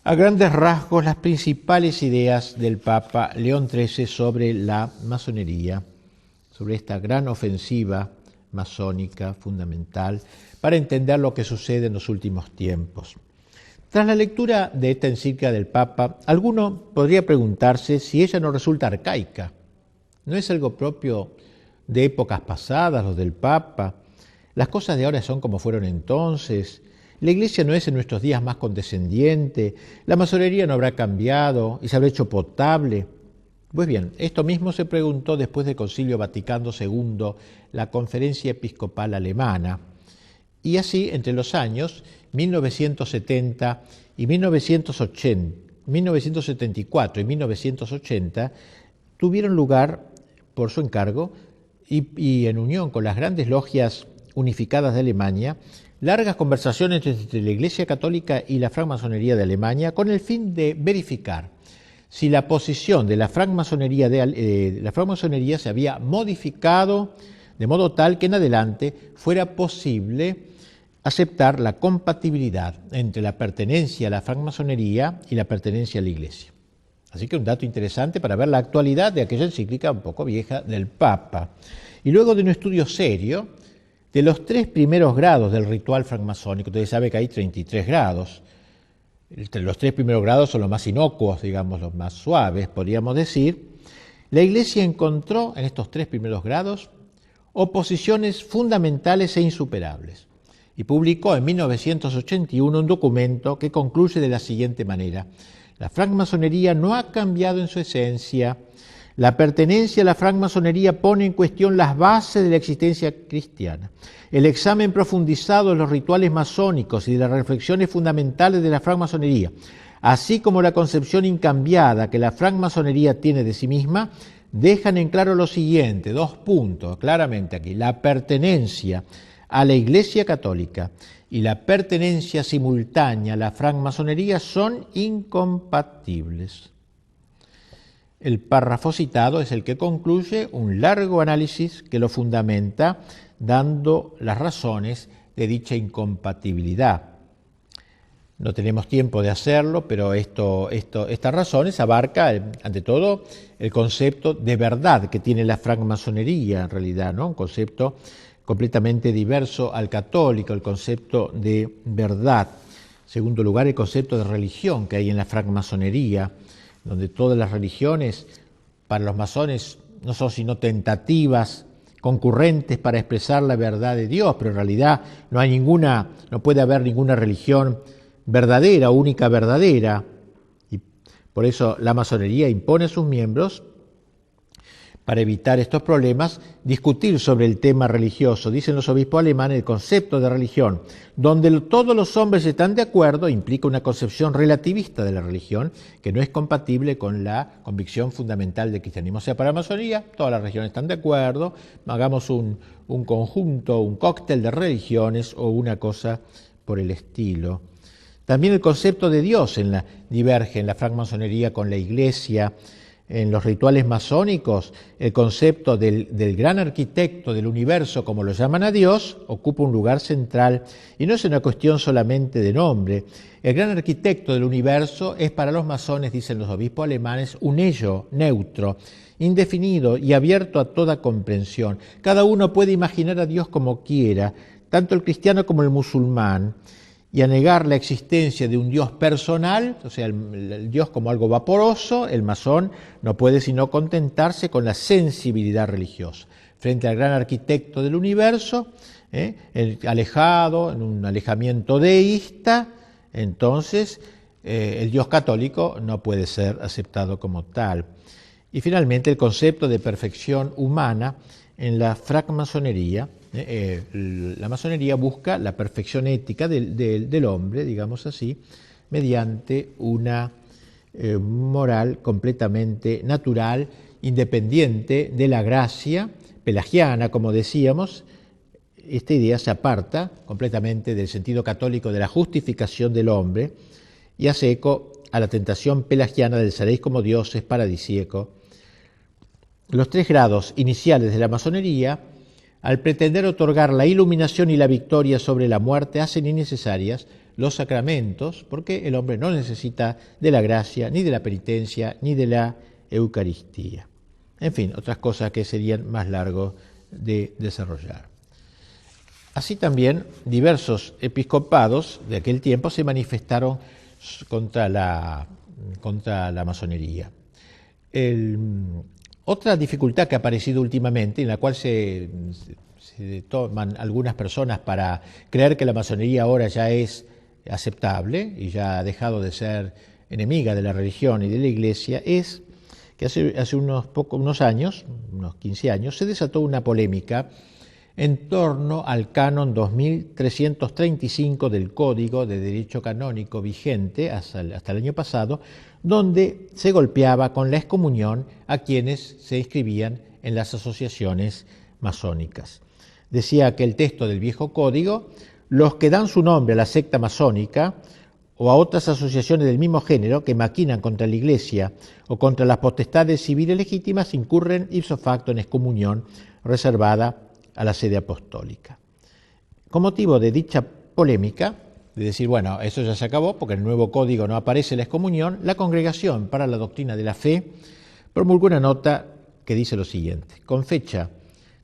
a grandes rasgos, las principales ideas del Papa León XIII sobre la masonería, sobre esta gran ofensiva masónica fundamental para entender lo que sucede en los últimos tiempos. Tras la lectura de esta encíclica del Papa, alguno podría preguntarse si ella no resulta arcaica. ¿No es algo propio de épocas pasadas, los del Papa? Las cosas de ahora son como fueron entonces. La Iglesia no es en nuestros días más condescendiente, la masonería no habrá cambiado y se habrá hecho potable. Pues bien, esto mismo se preguntó después del Concilio Vaticano II, la Conferencia Episcopal Alemana. Y así, entre los años 1970 y 1974 y 1980, tuvieron lugar, por su encargo y en unión con las grandes logias unificadas de Alemania, largas conversaciones entre la Iglesia Católica y la francmasonería de Alemania con el fin de verificar si la posición de la francmasonería se había modificado de modo tal que en adelante fuera posible aceptar la compatibilidad entre la pertenencia a la francmasonería y la pertenencia a la Iglesia. Así que un dato interesante para ver la actualidad de aquella encíclica un poco vieja del Papa. Y luego de un estudio serio de los 3 primeros grados del ritual francmasónico, ustedes saben que hay 33 grados. Los 3 primeros grados son los más inocuos, digamos, los más suaves, podríamos decir. La Iglesia encontró en estos 3 primeros grados oposiciones fundamentales e insuperables y publicó en 1981 un documento que concluye de la siguiente manera: la francmasonería no ha cambiado en su esencia. La pertenencia a la francmasonería pone en cuestión las bases de la existencia cristiana. El examen profundizado de los rituales masónicos y de las reflexiones fundamentales de la francmasonería, así como la concepción incambiada que la francmasonería tiene de sí misma, dejan en claro lo siguiente, 2 puntos, claramente aquí: la pertenencia a la Iglesia Católica y la pertenencia simultánea a la francmasonería son incompatibles. El párrafo citado es el que concluye un largo análisis que lo fundamenta, dando las razones de dicha incompatibilidad. No tenemos tiempo de hacerlo, pero estas razones abarcan, ante todo, el concepto de verdad que tiene la francmasonería, en realidad, ¿no? Un concepto completamente diverso al católico, el concepto de verdad. En segundo lugar, el concepto de religión que hay en la francmasonería, donde todas las religiones para los masones no son sino tentativas concurrentes para expresar la verdad de Dios, pero en realidad no puede haber ninguna religión verdadera, única verdadera. Y por eso la masonería impone a sus miembros, para evitar estos problemas, discutir sobre el tema religioso. Dicen los obispos alemanes, el concepto de religión, donde todos los hombres están de acuerdo, implica una concepción relativista de la religión que no es compatible con la convicción fundamental del cristianismo. O sea, para la masonería, todas las religiones están de acuerdo, hagamos un conjunto, un cóctel de religiones o una cosa por el estilo. También el concepto de Dios diverge en la francmasonería con la Iglesia. En los rituales masónicos, el concepto del gran arquitecto del universo, como lo llaman a Dios, ocupa un lugar central y no es una cuestión solamente de nombre. El gran arquitecto del universo es para los masones, dicen los obispos alemanes, un ello neutro, indefinido y abierto a toda comprensión. Cada uno puede imaginar a Dios como quiera, tanto el cristiano como el musulmán, y a negar la existencia de un Dios personal, o sea, el Dios como algo vaporoso, el masón no puede sino contentarse con la sensibilidad religiosa. Frente al gran arquitecto del universo, alejado, en un alejamiento deísta, entonces el Dios católico no puede ser aceptado como tal. Y finalmente el concepto de perfección humana en la francmasonería. La masonería busca la perfección ética del hombre, digamos así, mediante una moral completamente natural, independiente de la gracia pelagiana, como decíamos. Esta idea se aparta completamente del sentido católico de la justificación del hombre y hace eco a la tentación pelagiana del seréis como dioses paradisíaco. Los 3 grados iniciales de la masonería, al pretender otorgar la iluminación y la victoria sobre la muerte, hacen innecesarias los sacramentos, porque el hombre no necesita de la gracia, ni de la penitencia, ni de la Eucaristía. En fin, otras cosas que serían más largos de desarrollar. Así también, diversos episcopados de aquel tiempo se manifestaron contra la masonería. Otra dificultad que ha aparecido últimamente, en la cual se toman algunas personas para creer que la masonería ahora ya es aceptable y ya ha dejado de ser enemiga de la religión y de la Iglesia, es que hace unos años, unos 15 años, se desató una polémica en torno al canon 2335 del Código de Derecho Canónico vigente hasta el año pasado, donde se golpeaba con la excomunión a quienes se inscribían en las asociaciones masónicas. Decía que el texto del viejo código, los que dan su nombre a la secta masónica o a otras asociaciones del mismo género que maquinan contra la Iglesia o contra las potestades civiles legítimas, incurren ipso facto en excomunión reservada a la sede apostólica. Con motivo de dicha polémica, de decir, bueno, eso ya se acabó porque en el nuevo código no aparece la excomunión, la Congregación para la Doctrina de la Fe promulgó una nota que dice lo siguiente: con fecha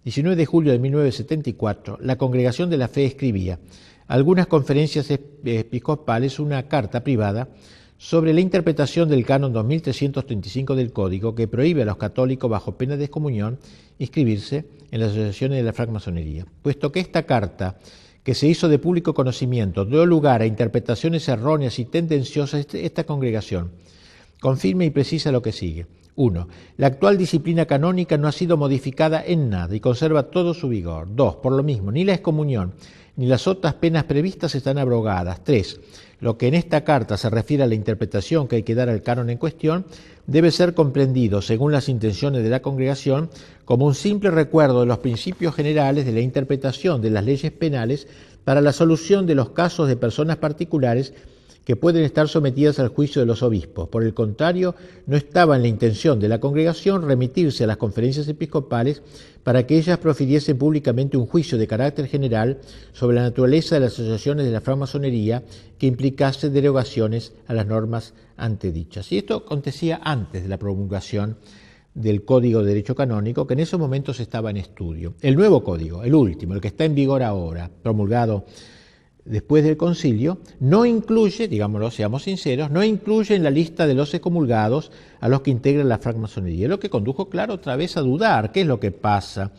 19 de julio de 1974, la Congregación de la Fe escribía a algunas conferencias episcopales una carta privada sobre la interpretación del canon 2335 del Código, que prohíbe a los católicos bajo pena de excomunión inscribirse en las asociaciones de la francmasonería. Puesto que esta carta, que se hizo de público conocimiento, dio lugar a interpretaciones erróneas y tendenciosas, esta congregación confirma y precisa lo que sigue. 1. La actual disciplina canónica no ha sido modificada en nada y conserva todo su vigor. 2. Por lo mismo, ni la excomunión ni las otras penas previstas están abrogadas. 3. Lo que en esta carta se refiere a la interpretación que hay que dar al canon en cuestión debe ser comprendido, según las intenciones de la congregación, como un simple recuerdo de los principios generales de la interpretación de las leyes penales para la solución de los casos de personas particulares que pueden estar sometidas al juicio de los obispos. Por el contrario, no estaba en la intención de la congregación remitirse a las conferencias episcopales para que ellas profiriesen públicamente un juicio de carácter general sobre la naturaleza de las asociaciones de la francmasonería que implicase derogaciones a las normas antedichas. Y esto acontecía antes de la promulgación del Código de Derecho Canónico, que en esos momentos estaba en estudio. El nuevo código, el último, el que está en vigor ahora, promulgado después del concilio, no incluye, digámoslo, seamos sinceros, no incluye en la lista de los excomulgados a los que integran la francmasonería, lo que condujo, claro, otra vez a dudar. ¿Qué es lo que pasa?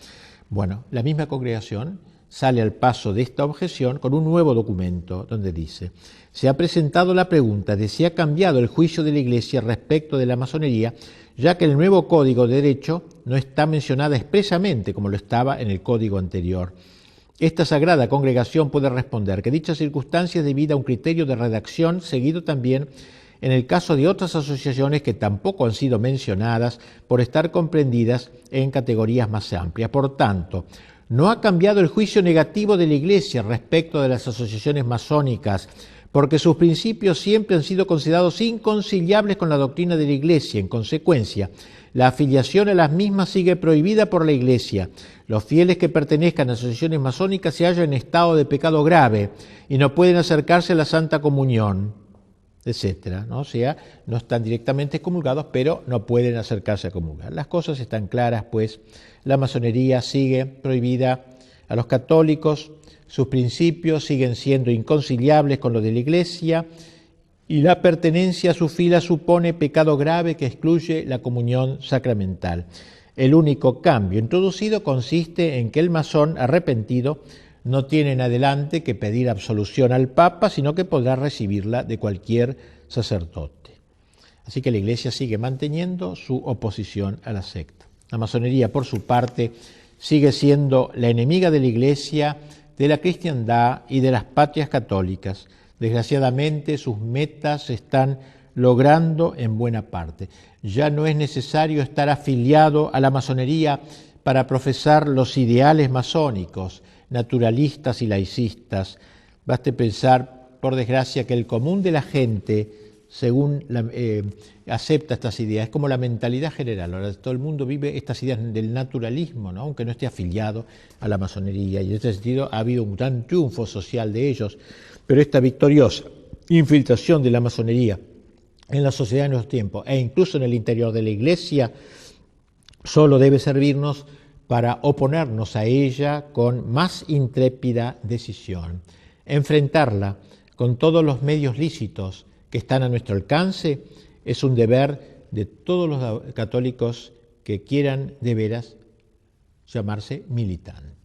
Bueno, la misma congregación sale al paso de esta objeción con un nuevo documento donde dice: se ha presentado la pregunta de si ha cambiado el juicio de la Iglesia respecto de la masonería, ya que el nuevo Código de Derecho no está mencionada expresamente como lo estaba en el código anterior. Esta sagrada congregación puede responder que dicha circunstancia es debida a un criterio de redacción seguido también en el caso de otras asociaciones que tampoco han sido mencionadas por estar comprendidas en categorías más amplias. Por tanto, no ha cambiado el juicio negativo de la Iglesia respecto de las asociaciones masónicas, porque sus principios siempre han sido considerados inconciliables con la doctrina de la Iglesia. En consecuencia, la afiliación a las mismas sigue prohibida por la Iglesia. Los fieles que pertenezcan a asociaciones masónicas se hallan en estado de pecado grave y no pueden acercarse a la Santa Comunión, etcétera, ¿no? O sea, no están directamente excomulgados, pero no pueden acercarse a comulgar. Las cosas están claras, pues la masonería sigue prohibida a los católicos, sus principios siguen siendo inconciliables con los de la Iglesia y la pertenencia a su fila supone pecado grave que excluye la comunión sacramental. El único cambio introducido consiste en que el masón arrepentido no tiene en adelante que pedir absolución al Papa, sino que podrá recibirla de cualquier sacerdote. Así que la Iglesia sigue manteniendo su oposición a la secta. La masonería, por su parte, sigue siendo la enemiga de la Iglesia, de la cristiandad y de las patrias católicas. Desgraciadamente, sus metas se están logrando en buena parte. Ya no es necesario estar afiliado a la masonería para profesar los ideales masónicos, naturalistas y laicistas. Baste pensar, por desgracia, que el común de la gente, según acepta estas ideas, es como la mentalidad general. Ahora todo el mundo vive estas ideas del naturalismo, ¿no? Aunque no esté afiliado a la masonería, y en ese sentido ha habido un gran triunfo social de ellos, pero esta victoriosa infiltración de la masonería en la sociedad de nuestros tiempos e incluso en el interior de la Iglesia solo debe servirnos para oponernos a ella con más intrépida decisión, enfrentarla con todos los medios lícitos que están a nuestro alcance. Es un deber de todos los católicos que quieran de veras llamarse militantes.